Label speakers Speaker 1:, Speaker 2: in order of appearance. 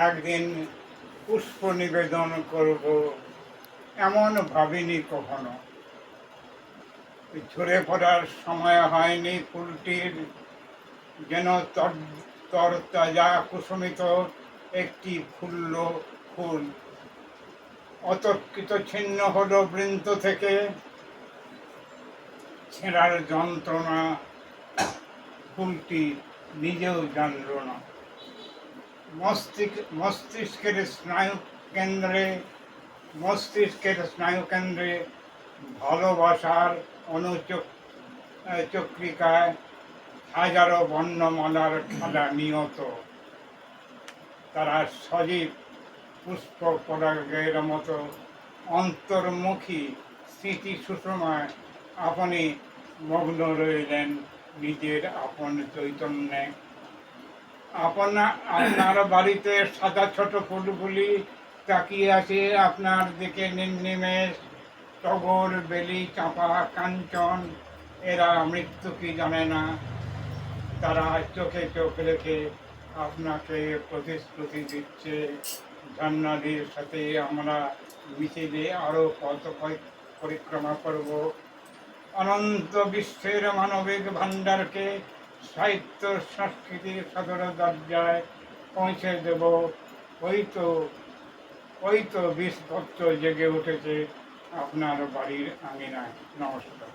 Speaker 1: একদিন পুষ্প নিবেদন করব এমন ভাবিনি কখনো। ঝরে পড়ার সময় হয়নি ফুলটির, যেন তরতাজা কুসুমিত একটি ফুল অতর্কিত ছিন্ন হলো বৃন্ত থেকে। ছেঁড়ার যন্ত্রণা ফুলটি নিজেও জানল না। মস্তিষ্কের স্নায়ুকেন্দ্রে ভালোবাসার চক্রিকায় হাজারো বর্ণমালার খেলা নিয়ত। তারা সজীব পুষ্প পরাগের মতো অন্তর্মুখী স্মৃতি সুষমায় আপনি মগ্ন রইলেন নিজের আপন চৈতন্যে। আপনার বাড়িতে সাদা ছোট ফুলগুলি তাকিয়ে আছে আপনার দিকে নির্নিমেষ। টগর, বেলি, চাঁপা, কাঞ্চন, এরা মৃত্যু কি জানে না। তারা চোখে চোখ রেখে আপনাকে প্রতিশ্রুতি দিচ্ছে, ঝর্ণাদির সাথে আমরা মিছিলে আরও পথ পরিক্রমা করব, অনন্ত বিশ্বের মানবিক ভাণ্ডারকে সাহিত্য সংস্কৃতির সদর দরজায় পৌঁছে দেব। ওই তো বিস্পত্র জেগে উঠেছে আপনার বাড়ির আঙিনায়। নমস্কার।